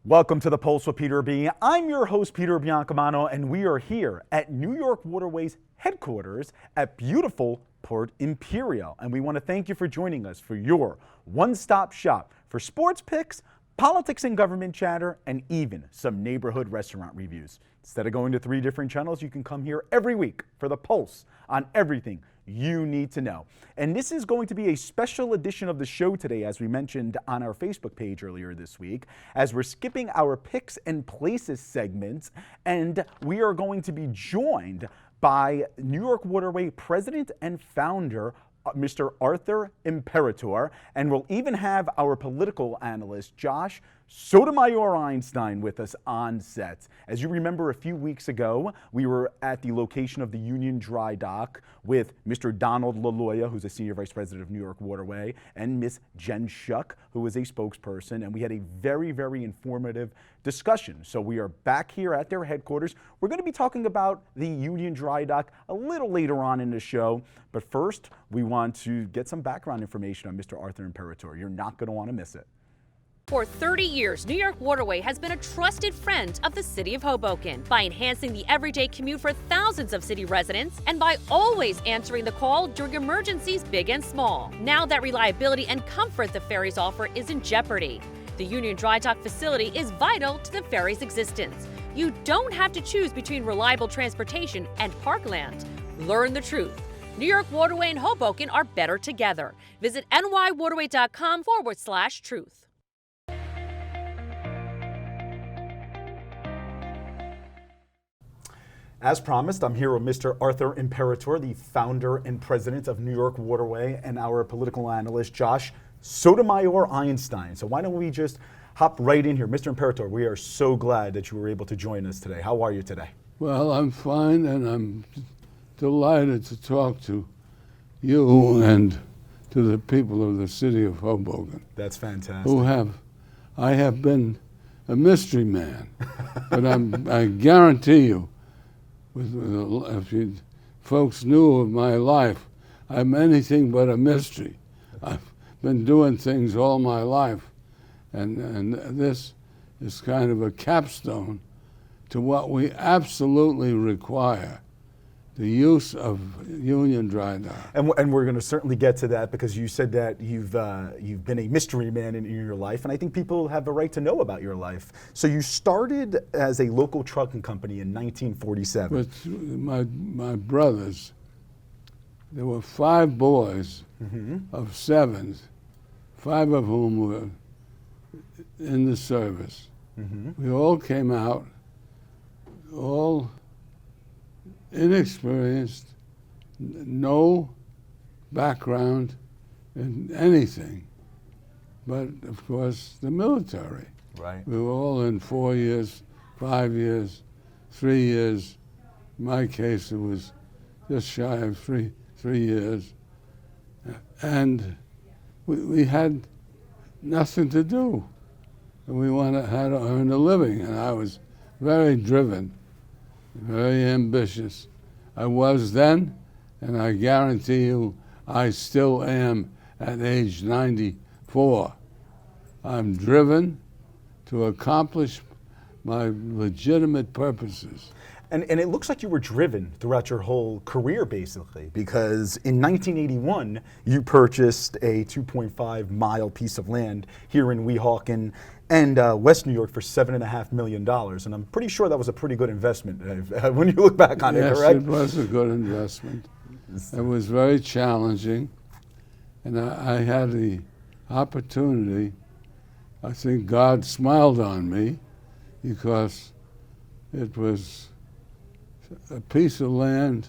Welcome to the Pulse with Peter B. I'm your host, Peter Biancamano, and we are here at New York Waterways headquarters at beautiful Port Imperial. And we want to thank you for joining us for your one-stop shop for sports picks, politics and government chatter, and even some neighborhood restaurant reviews. Instead of going to 3 different channels, you can come here every week for the Pulse on everything you need to know. And this is going to be a special edition of the show today, as we mentioned on our Facebook page earlier this week, as we're skipping our picks and places segments, and we are going to be joined by New York Waterway president and founder, Mr. Arthur Imperator, and we'll even have our political analyst, Josh Sotomayor Einstein, with us on set. As you remember, a few weeks ago, we were at the location of the Union Dry Dock with Mr. Donald LaLoya, who's a senior vice president of New York Waterway, and Miss Jen Schuck, who is a spokesperson, and we had a very, very informative discussion. So we are back here at their headquarters. We're going to be talking about the Union Dry Dock a little later on in the show, but first, we want to get some background information on Mr. Arthur Imperator. You're not going to want to miss it. For 30 years, New York Waterway has been a trusted friend of the city of Hoboken by enhancing the everyday commute for thousands of city residents and by always answering the call during emergencies big and small. Now that reliability and comfort the ferries offer is in jeopardy. The Union Dry Dock facility is vital to the ferry's existence. You don't have to choose between reliable transportation and parkland. Learn the truth. New York Waterway and Hoboken are better together. Visit nywaterway.com/truth. As promised, I'm here with Mr. Arthur Imperator, the founder and president of New York Waterway, and our political analyst, Josh Sotomayor Einstein. So why don't we just hop right in here. Mr. Imperator, we are so glad that you were able to join us today. How are you today? Well, I'm fine, and I'm delighted to talk to you and to the people of the city of Hoboken. That's fantastic. I have been a mystery man, but I guarantee you, if you folks knew of my life, I'm anything but a mystery. I've been doing things all my life, and this is kind of a capstone to what we absolutely require, the use of Union Dry Dock. And we're going to certainly get to that, because you said that you've been a mystery man in your life, and I think people have a right to know about your life. So you started as a local trucking company in 1947. With my brothers, there were 5 boys of 7, 5 of whom were in the service. We all came out, all inexperienced, no background in anything, but of course the military. Right. We were all in 4 years, 5 years, 3 years. In my case, it was just shy of three years. And we had nothing to do. And we had to earn a living, and I was very driven, very ambitious. I was then, and I guarantee you I still am at age 94. I'm driven to accomplish my legitimate purposes. And it looks like you were driven throughout your whole career, basically, because in 1981, you purchased a 2.5-mile piece of land here in Weehawken and West New York for $7.5 million. And I'm pretty sure that was a pretty good investment when you look back on it, correct? Yes, it was a good investment. It was very challenging, and I had the opportunity. I think God smiled on me, because it was a piece of land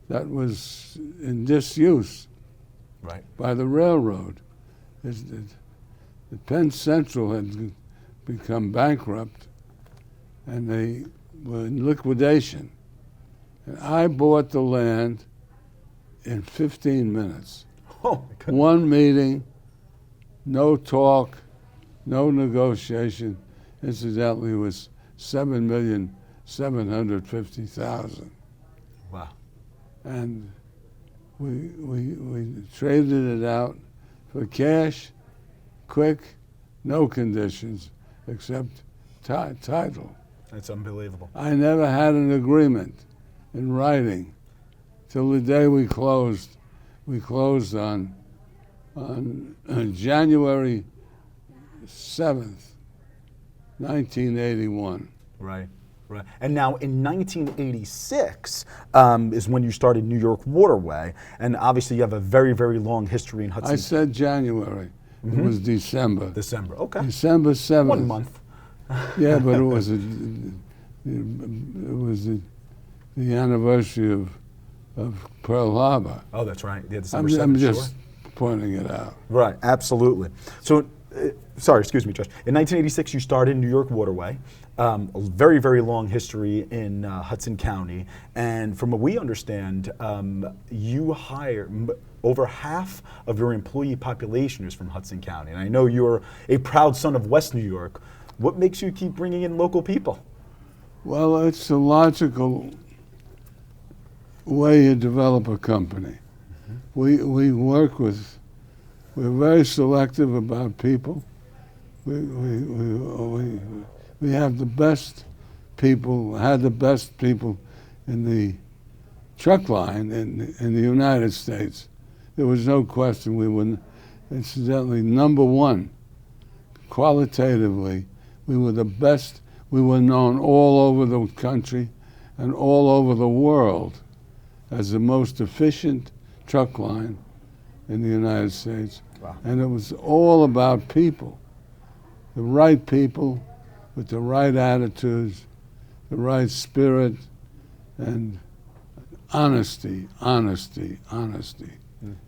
that was in disuse by the railroad. The Penn Central had become bankrupt, and they were in liquidation. And I bought the land in 15 minutes. Oh, my goodness. One meeting, no talk, no negotiation. Incidentally, it was $7,750,000. Wow. And we traded it out for cash, quick, no conditions, except title. That's unbelievable. I never had an agreement in writing till the day we closed. We closed on January 7th, 1981. Right. Right. And now in 1986 is when you started New York Waterway, and obviously you have a very, very long history in Hudson. I said January. It was December. December. Okay. December 7th. 1 month. Yeah, but it was the anniversary of Pearl Harbor. Oh, that's right. Yeah, I'm, December 7th. I'm just Sure. pointing it out. Right. Absolutely. So, sorry, excuse me, Josh. In 1986, you started New York Waterway. A very, very long history in Hudson County, and from what we understand, you hire over half of your employee population is from Hudson County. And I know you're a proud son of West New York. What makes you keep bringing in local people? Well, it's a logical way you develop a company. We work with, we're very selective about people. We have the best people, had the best people in the truck line in the United States. There was no question we were, incidentally, number one, qualitatively. We were the best. We were known all over the country and all over the world as the most efficient truck line in the United States. Wow. And it was all about people, the right people with the right attitudes, the right spirit, and honesty, honesty, honesty.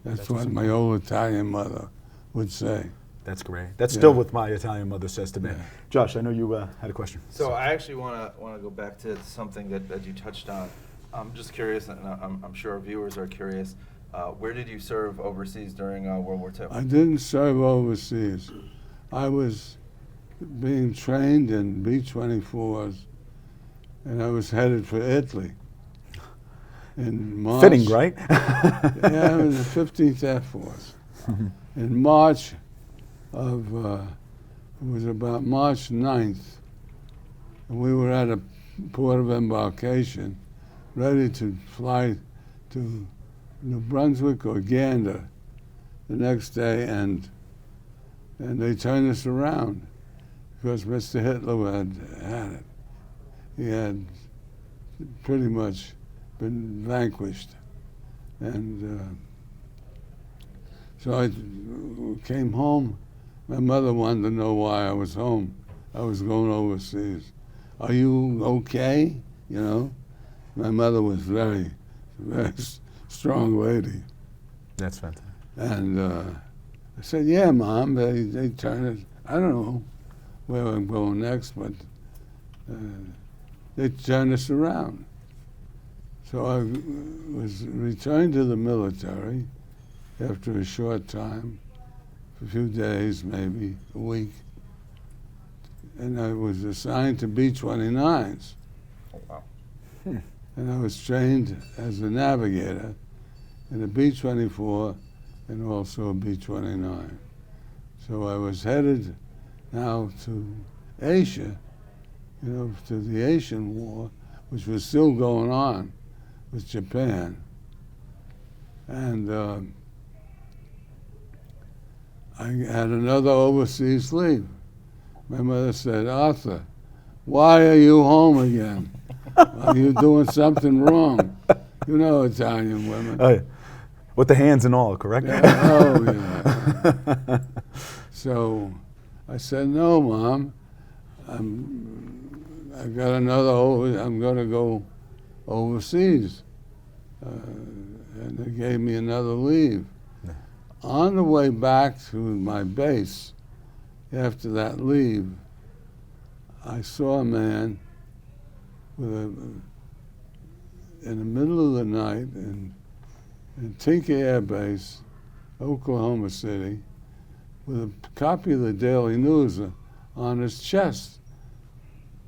That's what my old Italian mother would say. That's great. That's still what my Italian mother says to me. Yeah. Josh, I know you had a question. So I actually want to go back to something that you touched on. I'm just curious, and I'm sure our viewers are curious. Where did you serve overseas during World War II? I didn't serve overseas. I was being trained in B-24s, and I was headed for Italy. In March, Fitting, right? Yeah, in the 15th Air Force. In March of, it was about March 9th, and we were at a port of embarkation, ready to fly to New Brunswick or Gander the next day, and they turned us around because Mr. Hitler had it. He had pretty much been vanquished. And so I came home. My mother wanted to know why I was home. I was going overseas. Are you okay? You know? My mother was very, very strong lady. That's fantastic. And I said, yeah, Mom, they turned it. I don't know where I'm going next, but they turned us around. So I was returned to the military after a short time, a few days, maybe a week, and I was assigned to B-29s. Oh, wow. And I was trained as a navigator in a B-24 and also a B-29. So I was headed now to Asia, you know, to the Asian War, which was still going on with Japan. And I had another overseas leave. My mother said, Arthur, why are you home again? Are you doing something wrong? You know Italian women. Oh, yeah. With the hands and all, correct? Yeah, oh, yeah. So I said, no, Mom. I got I'm going to go overseas. And they gave me another leave. Yeah. On the way back to my base, after that leave, I saw a man in the middle of the night in Tinker Air Base, Oklahoma City, with a copy of the Daily News on his chest.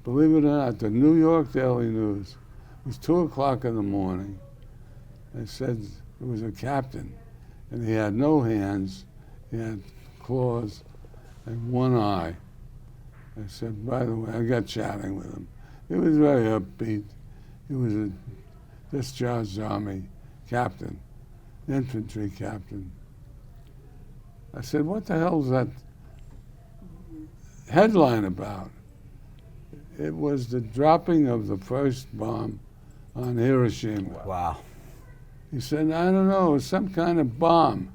Believe it or not, the New York Daily News. It was 2 o'clock in the morning. It said it was a captain, and he had no hands, he had claws and one eye. I said, by the way, I got chatting with him. He was very upbeat. He was a discharged Army captain, infantry captain. I said, what the hell's that headline about? It was the dropping of the first bomb on Hiroshima. Wow. He said, I don't know, it's some kind of bomb,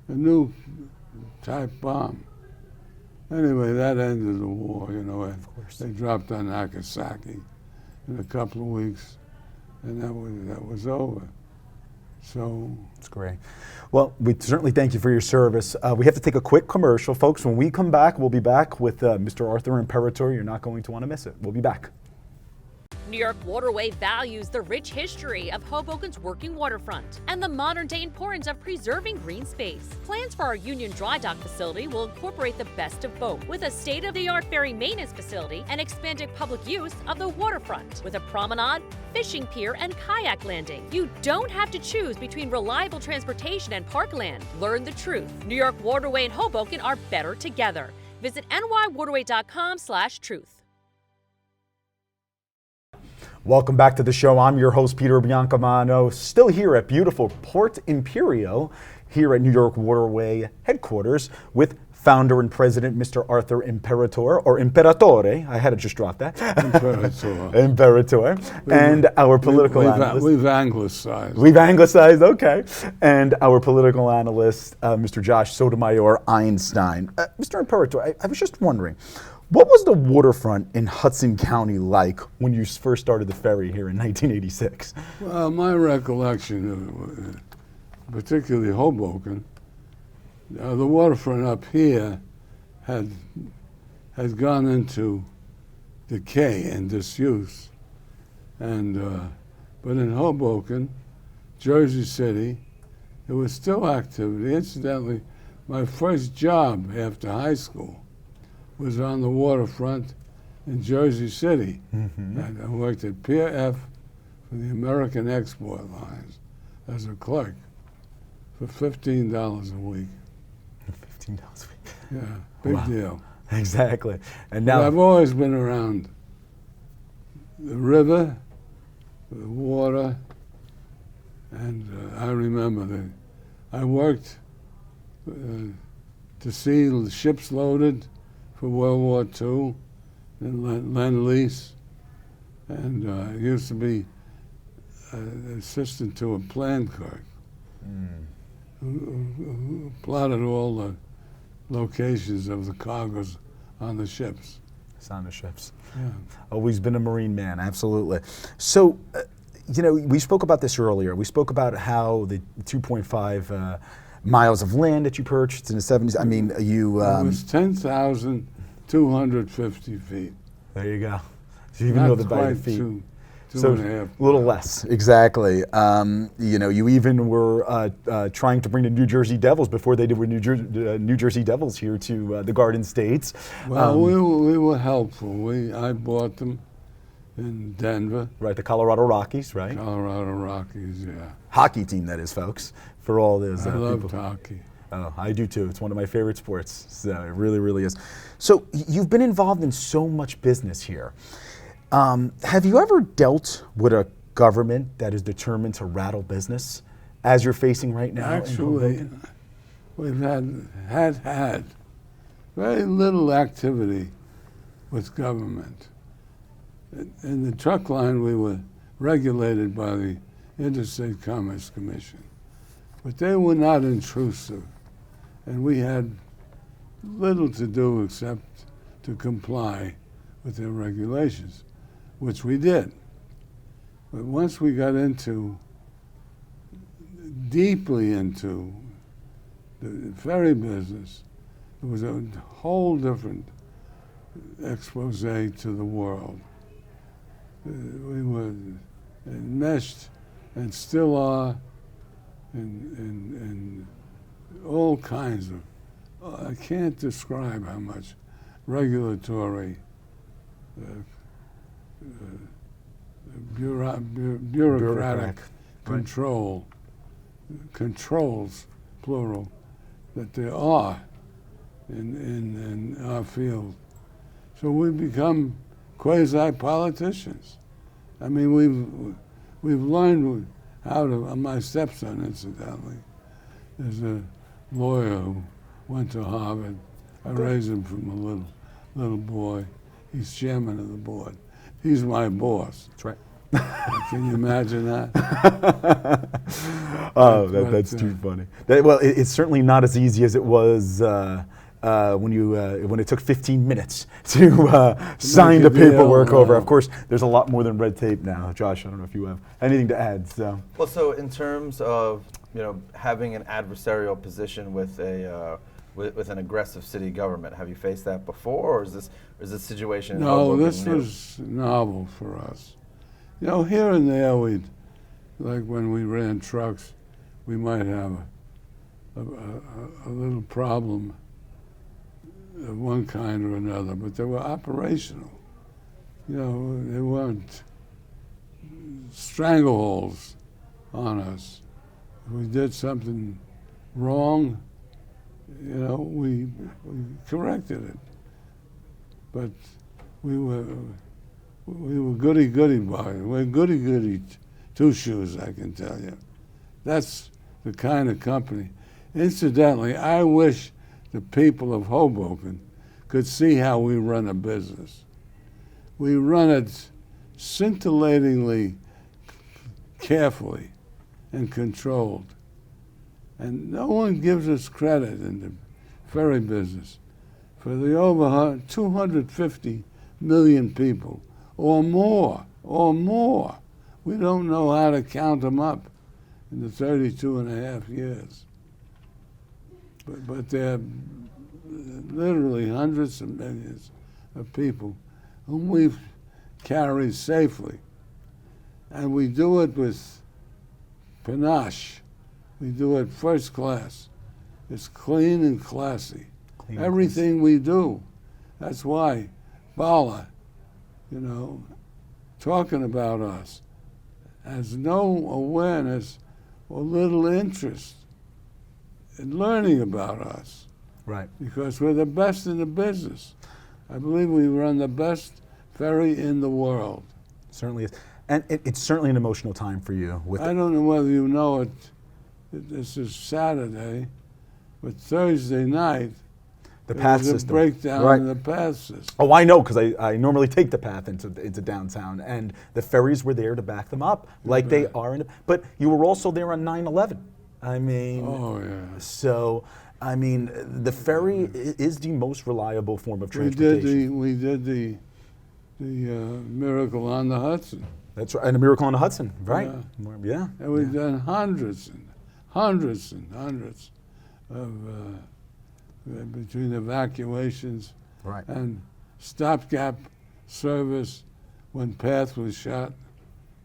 a new type bomb. Anyway, that ended the war, you know. They dropped on Nagasaki in a couple of weeks, and that was over. So That's great. Well, we certainly thank you for your service. We have to take a quick commercial, folks. When we come back, we'll be back with Mr. Arthur Imperator. You're not going to want to miss it. We'll be back. New York Waterway values the rich history of Hoboken's working waterfront and the modern-day importance of preserving green space. Plans for our Union Dry Dock facility will incorporate the best of both, with a state-of-the-art ferry maintenance facility and expanded public use of the waterfront, with a promenade, fishing pier, and kayak landing. You don't have to choose between reliable transportation and parkland. Learn the truth. New York Waterway and Hoboken are better together. Visit nywaterway.com/truth. Welcome back to the show. I'm your host, Peter Biancamano, still here at beautiful Port Imperial here at New York Waterway headquarters with founder and president, Mr. Arthur Imperator, or Imperatore. I had to just drop that. Imperator. Imperator. And our political analyst. We've anglicized. We've anglicized, okay. And our political analyst, Mr. Josh Sotomayor Einstein. Mr. Imperator, I was just wondering, what was the waterfront in Hudson County like when you first started the ferry here in 1986? Well, my recollection, particularly Hoboken, the waterfront up here had gone into decay and disuse, and but in Hoboken, Jersey City, there was still activity. Incidentally, my first job after high school was on the waterfront in Jersey City. And I worked at Pier F for the American Export Lines as a clerk for $15 a week. $15 a week. Yeah, big Wow. deal. Exactly. And But now, I've always been around the river, the water, and I remember that I worked to see the ships loaded for World War II in Lend-Lease, and I used to be assistant to a plan clerk who plotted all the locations of the cargoes on the ships. it's on the ships. Yeah. Always been a Marine man, absolutely. So, you know, we spoke about this earlier. We spoke about how the 2.5 miles of land that you purchased in the 70s. I mean, you. It was 10,250 feet. There you go. So you even know the by the quite feet. two So and a half. a little less, exactly. You know, you even were trying to bring the New Jersey Devils before they did with New Jersey Devils here to the Garden States. Well, we were helpful. I bought them in Denver, Right, the Colorado Rockies, right? Colorado Rockies, yeah. Hockey team, that is, folks, for all those I loved people. hockey. Oh, I do too. It's one of my favorite sports. So it really, really is. So you've been involved in so much business here. Have you ever dealt with a government that is determined to rattle business as you're facing right now? in Actually, Hoboken? we've had very little activity with government. In the truck line, we were regulated by the Interstate Commerce Commission, but they were not intrusive, and we had little to do except to comply with their regulations, which we did. But once we got deeply into the ferry business, it was a whole different expose to the world. We were enmeshed, and still are, in all kinds of, I can't describe how much regulatory bureaucratic controls, plural, that there are in our field. So we become quasi-politicians. I mean, we've learned how to. My stepson, incidentally, is a lawyer who went to Harvard. I raised him from a little boy. He's chairman of the board. He's my boss. That's right. Can you imagine that? That's too funny. It's certainly not as easy as it was when it took 15 minutes to sign the paperwork over. Of course, there's a lot more than red tape now. Josh, I don't know if you have anything to add. So. Well, so in terms of having an adversarial position with a with an aggressive city government, have you faced that before, or is this situation? No, this was novel for us. Here and there, like when we ran trucks, we might have a little problem of one kind or another, but they were operational. They weren't strangleholds on us. If we did something wrong, we corrected it. But we were goody-goody boys. We're goody-goody two-shoes, I can tell you. That's the kind of company. Incidentally, I wish the people of Hoboken could see how we run a business. We run it scintillatingly carefully and controlled. And no one gives us credit in the ferry business for the over 250 million people or more. We don't know how to count them up in the 32 and a half years. But there are literally hundreds of millions of people whom we've carried safely. And we do it with panache. We do it first class. It's clean and classy. Everything we do. That's why Bala, talking about us, has no awareness or little interest in learning about us. Right. Because we're the best in the business. I believe we run the best ferry in the world. Certainly is. And it's certainly an emotional time for you. I don't know whether you know it. This is Saturday, but Thursday night, the path there was system. a breakdown in the path system. Oh, I know, because I normally take the path into downtown, and the ferries were there to back them up, like they are. But you were also there on 9/11. I mean, oh yeah. So, I mean, the ferry is the most reliable form of transportation. We did the Miracle on the Hudson. That's right, and a Miracle on the Hudson, right? Yeah. And we've done hundreds of between evacuations and stopgap service when PATH was shot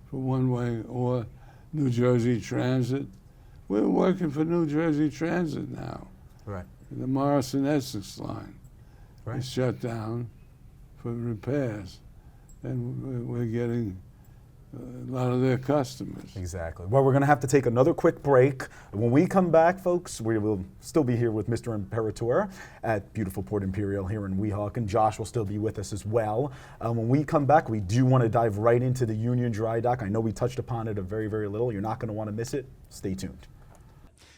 for one way, or New Jersey Transit. We're working for New Jersey Transit now. Right. The Morrison Essex line is shut down for repairs, and we're getting a lot of their customers. Exactly. Well, we're going to have to take another quick break. When we come back, folks, we will still be here with Mr. Imperator at beautiful Port Imperial here in Weehawken. Josh will still be with us as well. When we come back, we do want to dive right into the Union Dry Dock. I know we touched upon it a very, very little. You're not going to want to miss it. Stay tuned.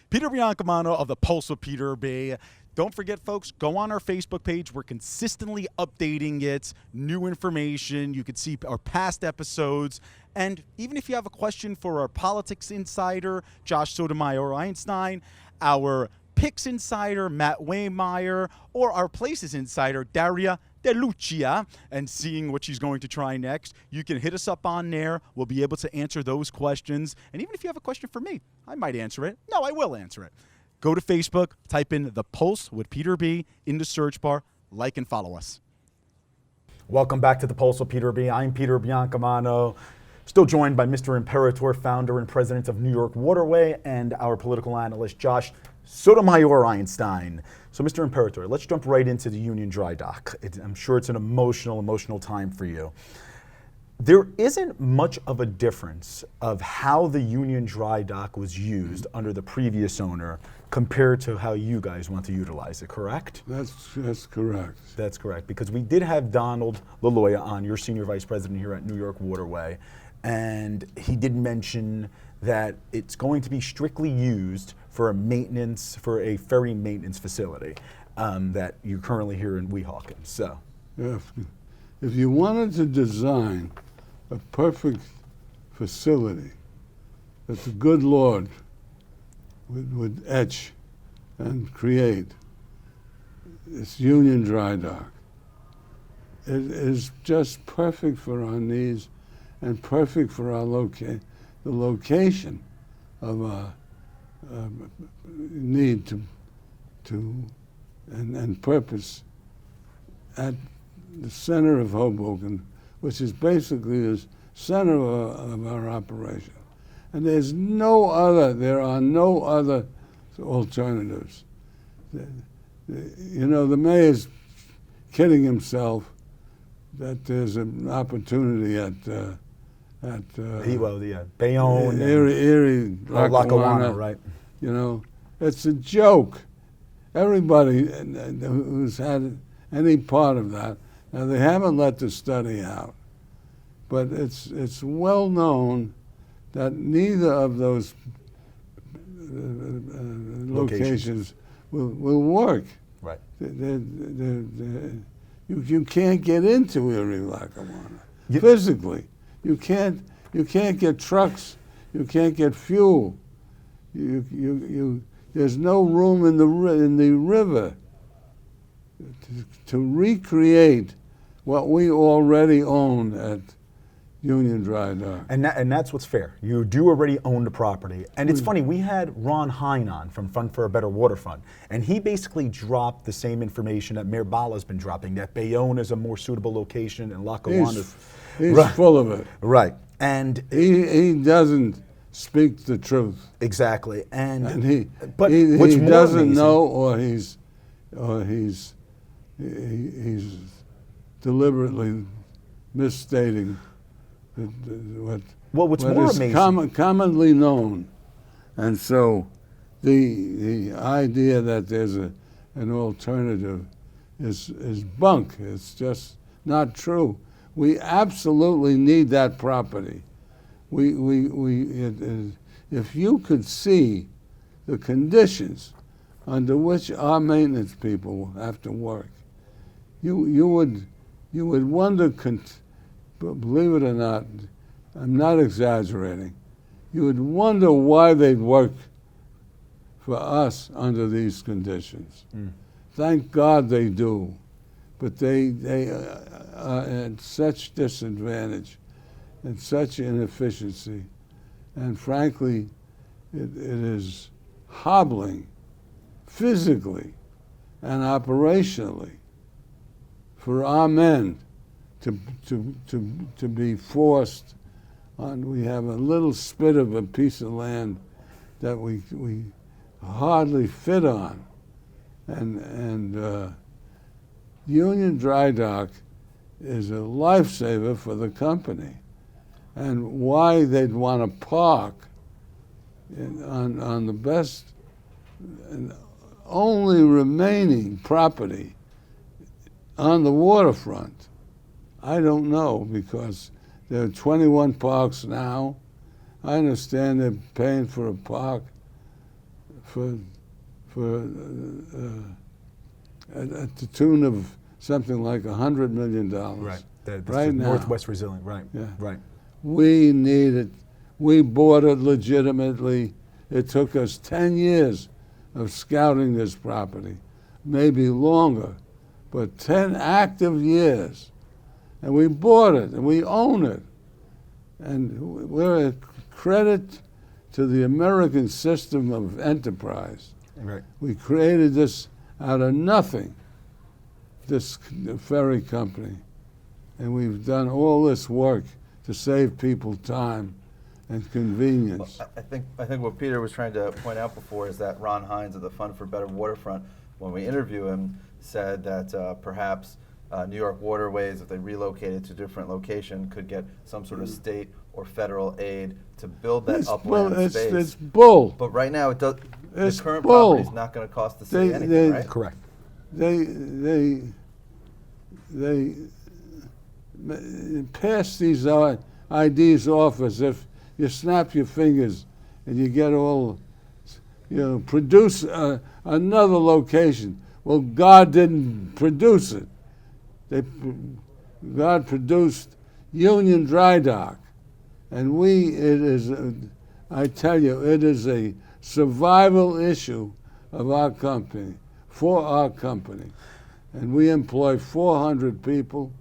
Peter Biancamano of the Pulse of Peter Bay. Don't forget, folks, go on our Facebook page. We're consistently updating it, new information. You can see our past episodes. And even if you have a question for our politics insider, Josh Sotomayor Einstein, our picks insider, Matt Waymeyer, or our places insider, Daria De Lucia, and seeing what she's going to try next, you can hit us up on there. We'll be able to answer those questions. And even if you have a question for me, I might answer it. No, I will answer it. Go to Facebook, type in The Pulse with Peter B in the search bar, like and follow us. Welcome back to The Pulse with Peter B. I'm Peter Biancamano, still joined by Mr. Imperator, founder and president of New York Waterway, and our political analyst, Josh Sotomayor Einstein. So, Mr. Imperator, let's jump right into the Union Dry Dock. I'm sure it's an emotional time for you. There isn't much of a difference of how the Union Dry Dock was used under the previous owner compared to how you guys want to utilize it, correct? That's correct. That's correct, because we did have Donald LaLoya on, your senior vice president here at New York Waterway, and he did mention that it's going to be strictly used for a ferry maintenance facility that you're currently here in Weehawken. So, If you wanted to design a perfect facility that the good Lord would etch and create, it's Union Dry Dock. It is just perfect for our needs and perfect for our the location of our need and purpose at the center of Hoboken, which is basically the center of our operation. And there are no other alternatives. You know, the mayor's kidding himself that there's an opportunity at Bayonne, Erie, Lackawanna, right? You know, it's a joke. Everybody who's had any part of that, now they haven't let the study out, but it's well known that neither of those locations will work. Right. You can't get into Erie, Lackawanna physically. You can't get trucks. You can't get fuel. There's no room in the river to recreate what we already own at Union Dry Dock. And that's what's fair. You do already own the property. And it's funny, we had Ron Hine on from Fund for a Better Waterfront, and he basically dropped the same information that Mayor Bala's been dropping, that Bayonne is a more suitable location and Lackawanna. He's full of it. Right. And he doesn't speak the truth. Exactly. And he what's more doesn't amazing, know, or he's deliberately misstating what's more is amazing, commonly known. And so the idea that there's an alternative is bunk. It's just not true. We absolutely need that property. If you could see the conditions under which our maintenance people have to work, you would wonder. Believe it or not, I'm not exaggerating. You would wonder why they'd work for us under these conditions. Thank God they do, but they are at such disadvantage and such inefficiency, and frankly, it is hobbling physically and operationally for our men to be forced on. We have a little spit of a piece of land that we hardly fit on, and Union Dry Dock is a lifesaver for the company, and why they'd want to park on the best and only remaining property on the waterfront, I don't know, because there are 21 parks now. I understand they're paying for a park at the tune of something like $100 million. right? Right now. Northwest Resilient, right? Yeah. Right. We need it. We bought it legitimately. It took us 10 years of scouting this property, maybe longer, but 10 active years. And we bought it, and we own it. And we're a credit to the American system of enterprise. Right. We created this out of nothing, this ferry company. And we've done all this work to save people time and convenience. Well, I think what Peter was trying to point out before is that Ron Hines of the Fund for Better Waterfront, when we interviewed him, said that perhaps New York Waterways, if they relocated to a different location, could get some sort of state or federal aid to build that upland space. It's bull. But right now, it does. It's the current bull. property is not going to cost the city They- anything, they- right? Correct. They pass these ideas off as if you snap your fingers and you get all, produce another location. Well, God didn't produce it. God produced Union Dry Dock. And I tell you, it is a survival issue of our company, for our company. And we employ 400 people,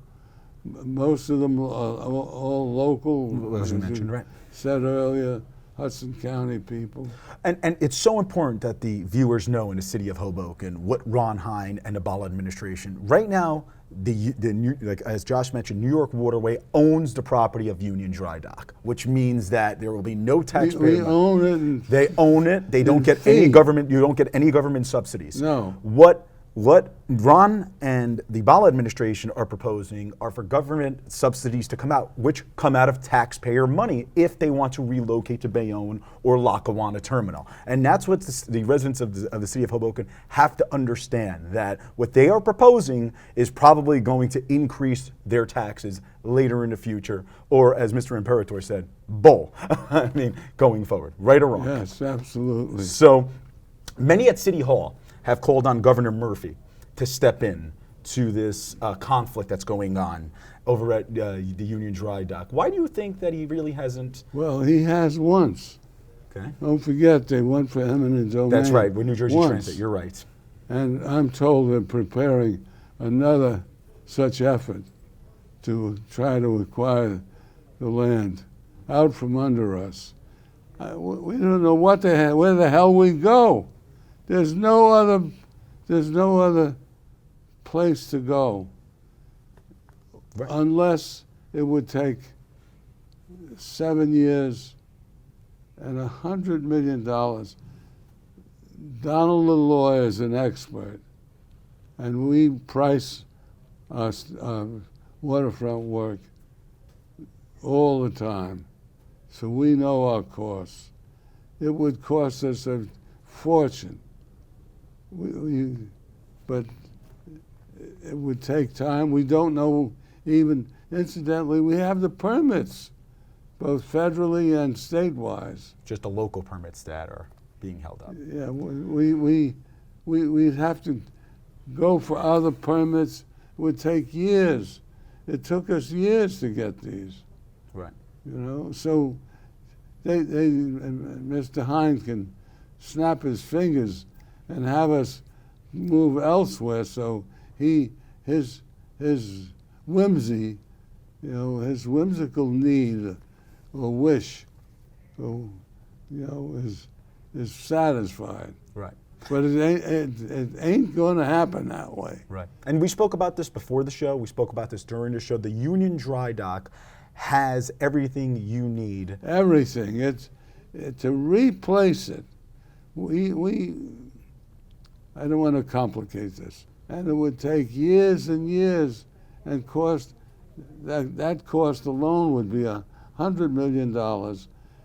most of them are all local, As you you mentioned, right. said earlier, Hudson County people. And it's so important that the viewers know in the city of Hoboken what Ron Hein and the Ball administration right now. Like as Josh mentioned, New York Waterway owns the property of Union Dry Dock, which means that there will be no taxpayer We money. own it. And They own it. They don't get fee. any government. You don't get any government subsidies. No. What Ron and the Bala administration are proposing are for government subsidies to come out, which come out of taxpayer money if they want to relocate to Bayonne or Lackawanna Terminal. And that's what the residents of the city of Hoboken have to understand, that what they are proposing is probably going to increase their taxes later in the future, or as Mr. Imperator said, bull. I mean, going forward, right or wrong. Yes, absolutely. So many at City Hall have called on Governor Murphy to step in to this conflict that's going on over at the Union Dry Dock. Why do you think that he really hasn't? Well, he has once. Okay. Don't forget, they went for eminent domain. That's right, with New Jersey once. Transit, you're right. And I'm told they're preparing another such effort to try to acquire the land out from under us. We don't know where the hell we go. There's no other place to go, Right. unless it would take 7 years and $100 million. Donald the lawyer is an expert, and we price our waterfront work all the time, so we know our costs. It would cost us a fortune, but it would take time. We don't know even, incidentally, we have the permits, both federally and state-wise. Just the local permits that are being held up. Yeah, we'd have to go for other permits. It would take years. It took us years to get these, Right. So Mr. Hines can snap his fingers and have us move elsewhere. So his whimsy, his whimsical need or wish, is satisfied. Right. But it ain't going to happen that way. Right. And we spoke about this before the show. We spoke about this during the show. The Union Dry Dock has everything you need. Everything. It's to replace it. I don't want to complicate this, and it would take years and years, and that cost alone would be $100 million,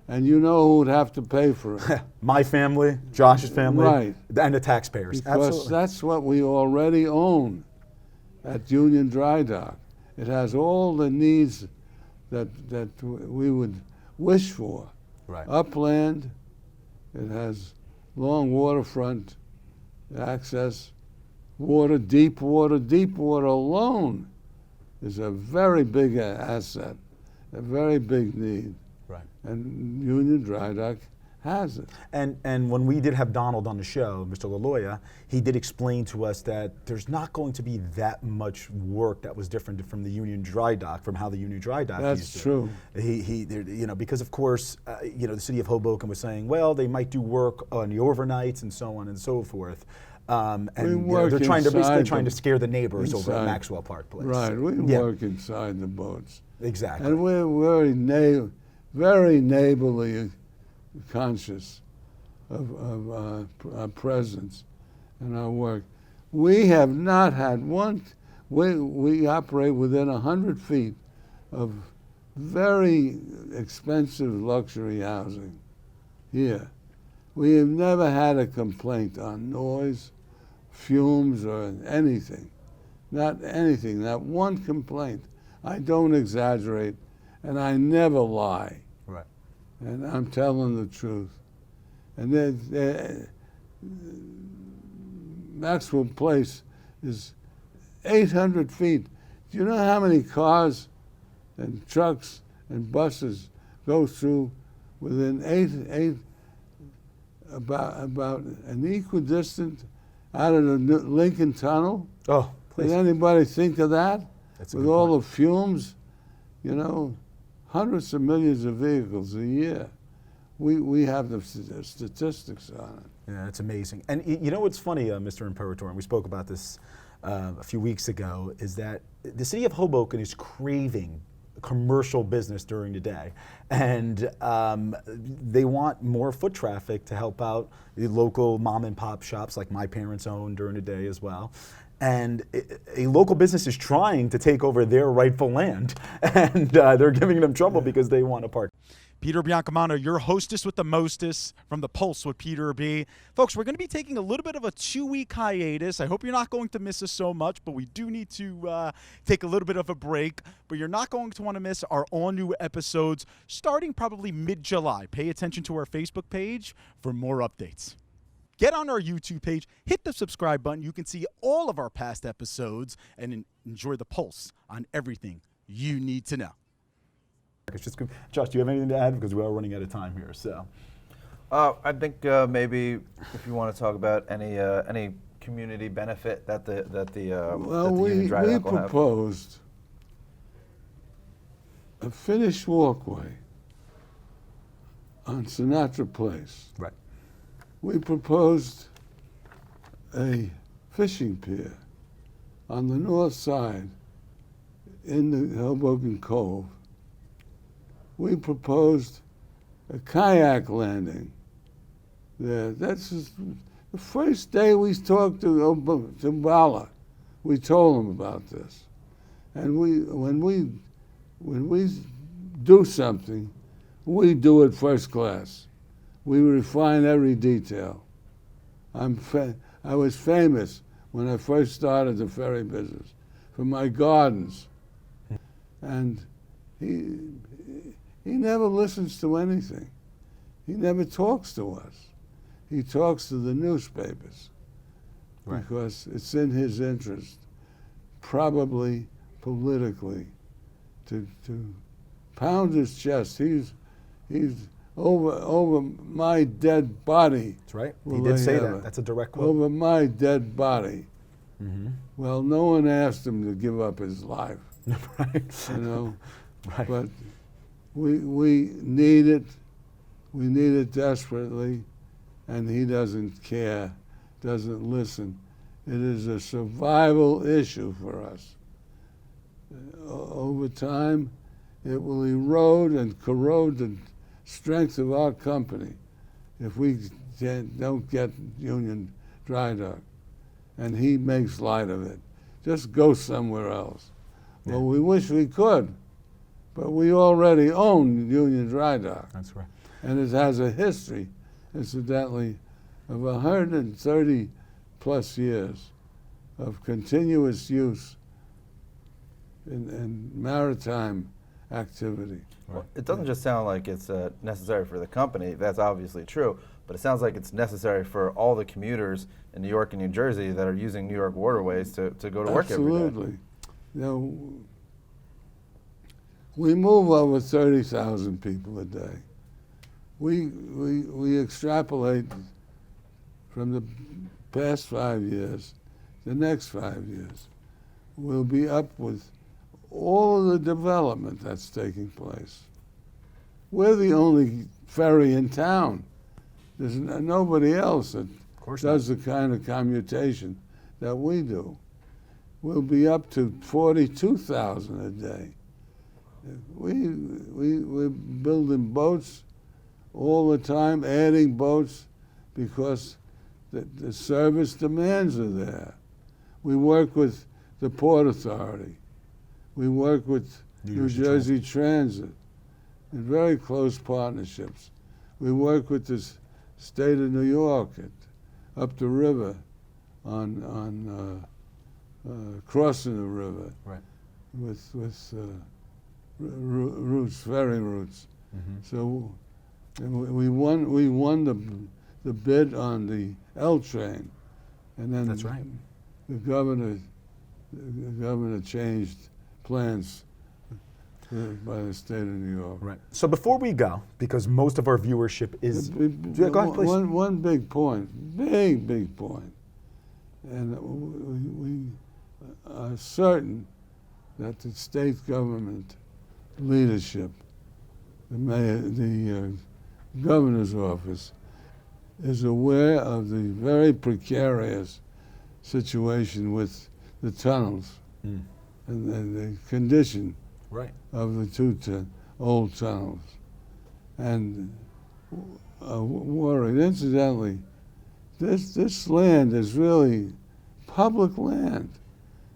and you know who would have to pay for it. My family, Josh's family, Right. and the taxpayers. Because Absolutely. that's what we already own at Union Dry Dock. It has all the needs that we would wish for. Right. Upland, it has long waterfront access, deep water alone is a very big asset, a very big need. Right. And Union Dry Dock has it. And when we did have Donald on the show, Mr. LaLoya, he did explain to us that there's not going to be that much work that was different from the Union Dry Dock, from how the Union Dry Dock That's used to. true. Because of course, the city of Hoboken was saying, well, they might do work on the overnights and so on and so forth. And work they're basically inside trying to the- scare the neighbors over at inside. Maxwell Park Place. Right, we Yeah. work inside the boats. Exactly. And we're very neighborly conscious of our presence and our work. We have not had we operate within 100 feet of very expensive luxury housing here. We have never had a complaint on noise, fumes, or anything. Not anything, not one complaint. I don't exaggerate, and I never lie. Right. And I'm telling the truth. And then Maxwell Place is 800 feet. Do you know how many cars and trucks and buses go through within about an equidistant out of the Lincoln Tunnel? Oh, please. Did anybody think of that? That's a With good all point. the fumes, you know, hundreds of millions of vehicles a year. We have the statistics on it. Yeah, it's amazing. And you know what's funny, Mr. Imperator, and we spoke about this a few weeks ago, is that the city of Hoboken is craving commercial business during the day. And they want more foot traffic to help out the local mom and pop shops like my parents own during the day as well. And a local business is trying to take over their rightful land, and they're giving them trouble because they want to park. Peter Biancamano, your hostess with the mostest from The Pulse with Peter B. Folks, we're going to be taking a little bit of a 2-week hiatus. I hope you're not going to miss us so much, but we do need to take a little bit of a break. But you're not going to want to miss our all-new episodes starting probably mid-July. Pay attention to our Facebook page for more updates. Get on our YouTube page, hit the subscribe button. You can see all of our past episodes and enjoy The Pulse on everything you need to know. It's just good. Josh, do you have anything to add? Because we are running out of time here. So, I think maybe if you want to talk about any community benefit that the Union Dry we Dock will have. proposed a finished walkway on Sinatra Place. right. We proposed a fishing pier on the north side in the Hoboken Cove. We proposed a kayak landing there. That's just the first day we talked to Bala. We told him about this. And when we do something, we do it first class. We refine every detail. I was famous when I first started the ferry business for my gardens. And he never listens to anything. He never talks to us. He talks to the newspapers because it's in his interest, probably politically, to pound his chest. He's over my dead body. That's right. He will did they say have that. it. That's a direct quote. Over my dead body. Mm-hmm. Well, no one asked him to give up his life, right. you know. Right. But we need it. We need it desperately, and he doesn't care, doesn't listen. It is a survival issue for us. Over time, it will erode and corrode the strength of our company if we don't get Union Dry Dock. And he makes light of it. Just go somewhere else. Yeah. Well, we wish we could, but we already own Union Dry Dock. That's right. And it has a history, incidentally, of 130 plus years of continuous use in maritime activity. Well, it doesn't just sound like it's necessary for the company. That's obviously true, but it sounds like it's necessary for all the commuters in New York and New Jersey that are using New York waterways to go to work every day. Absolutely. You know, we move over 30,000 people a day. We extrapolate from the past 5 years, the next 5 years. We'll be up with all of the development that's taking place. We're the only ferry in town. There's nobody else that does the kind of commutation that we do. We'll be up to 42,000 a day. We're building boats all the time, adding boats because the service demands are there. We work with the Port Authority. We work with New Jersey Transit in very close partnerships. We work with state of New York, up the river, crossing the river, Right. with routes, ferry routes. So and we won the bid on the L train, and then That's right. the governor changed plans by the state of New York. Right. So before we go, because most of our viewership is, yeah, go ahead, please. One big point, big point, and we are certain that the state government leadership, the mayor, the governor's office, is aware of the very precarious situation with the tunnels and the condition Right. of the two old tunnels, and worried. Incidentally, this land is really public land.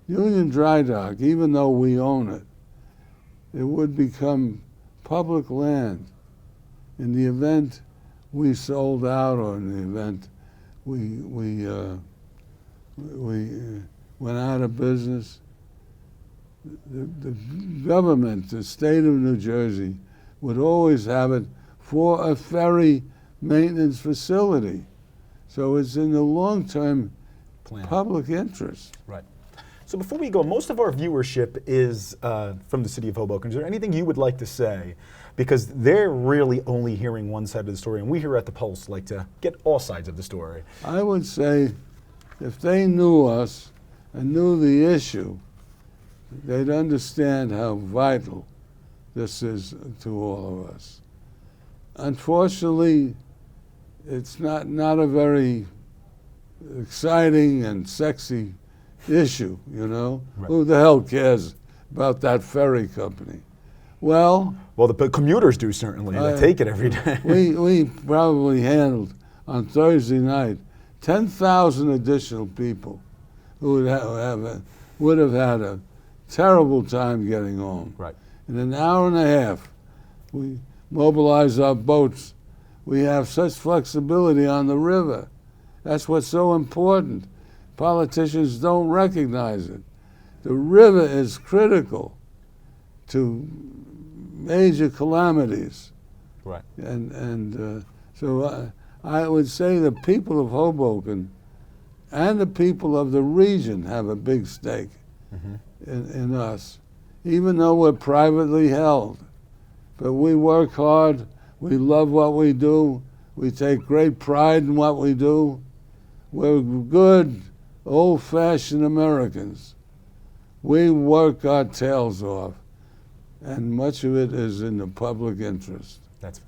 Union Dry Dock, even though we own it, it would become public land in the event we sold out, or in the event we went out of business. The government, the state of New Jersey, would always have it for a ferry maintenance facility. So it's in the long-term Plan. public interest. Right. So before we go, most of our viewership is from the city of Hoboken. Is there anything you would like to say? Because they're really only hearing one side of the story, and we here at the Pulse like to get all sides of the story. I would say if they knew us and knew the issue, they'd understand how vital this is to all of us. Unfortunately, it's not a very exciting and sexy issue, you know? Right. Who the hell cares about that ferry company? Well, The commuters do certainly. They take it every day. we probably handled on Thursday night 10,000 additional people who would have had a terrible time getting home. Right. In an hour and a half, we mobilized our boats. We have such flexibility on the river. That's what's so important. Politicians don't recognize it. The river is critical to major calamities. Right. And so I would say the people of Hoboken and the people of the region have a big stake in us, even though we're privately held. But we work hard, we love what we do, we take great pride in what we do. We're good, old-fashioned Americans. We work our tails off, and much of it is in the public interest. That's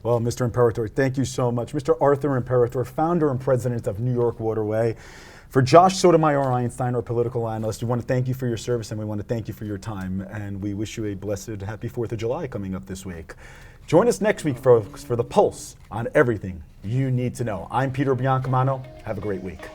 well, Mr. Imperator, thank you so much. Mr. Arthur Imperator, founder and president of New York Waterway. For Josh Sotomayor Einstein, our political analyst, we want to thank you for your service and we want to thank you for your time. And we wish you a blessed, happy 4th of July coming up this week. Join us next week, folks, for The Pulse on everything you need to know. I'm Peter Biancamano. Have a great week.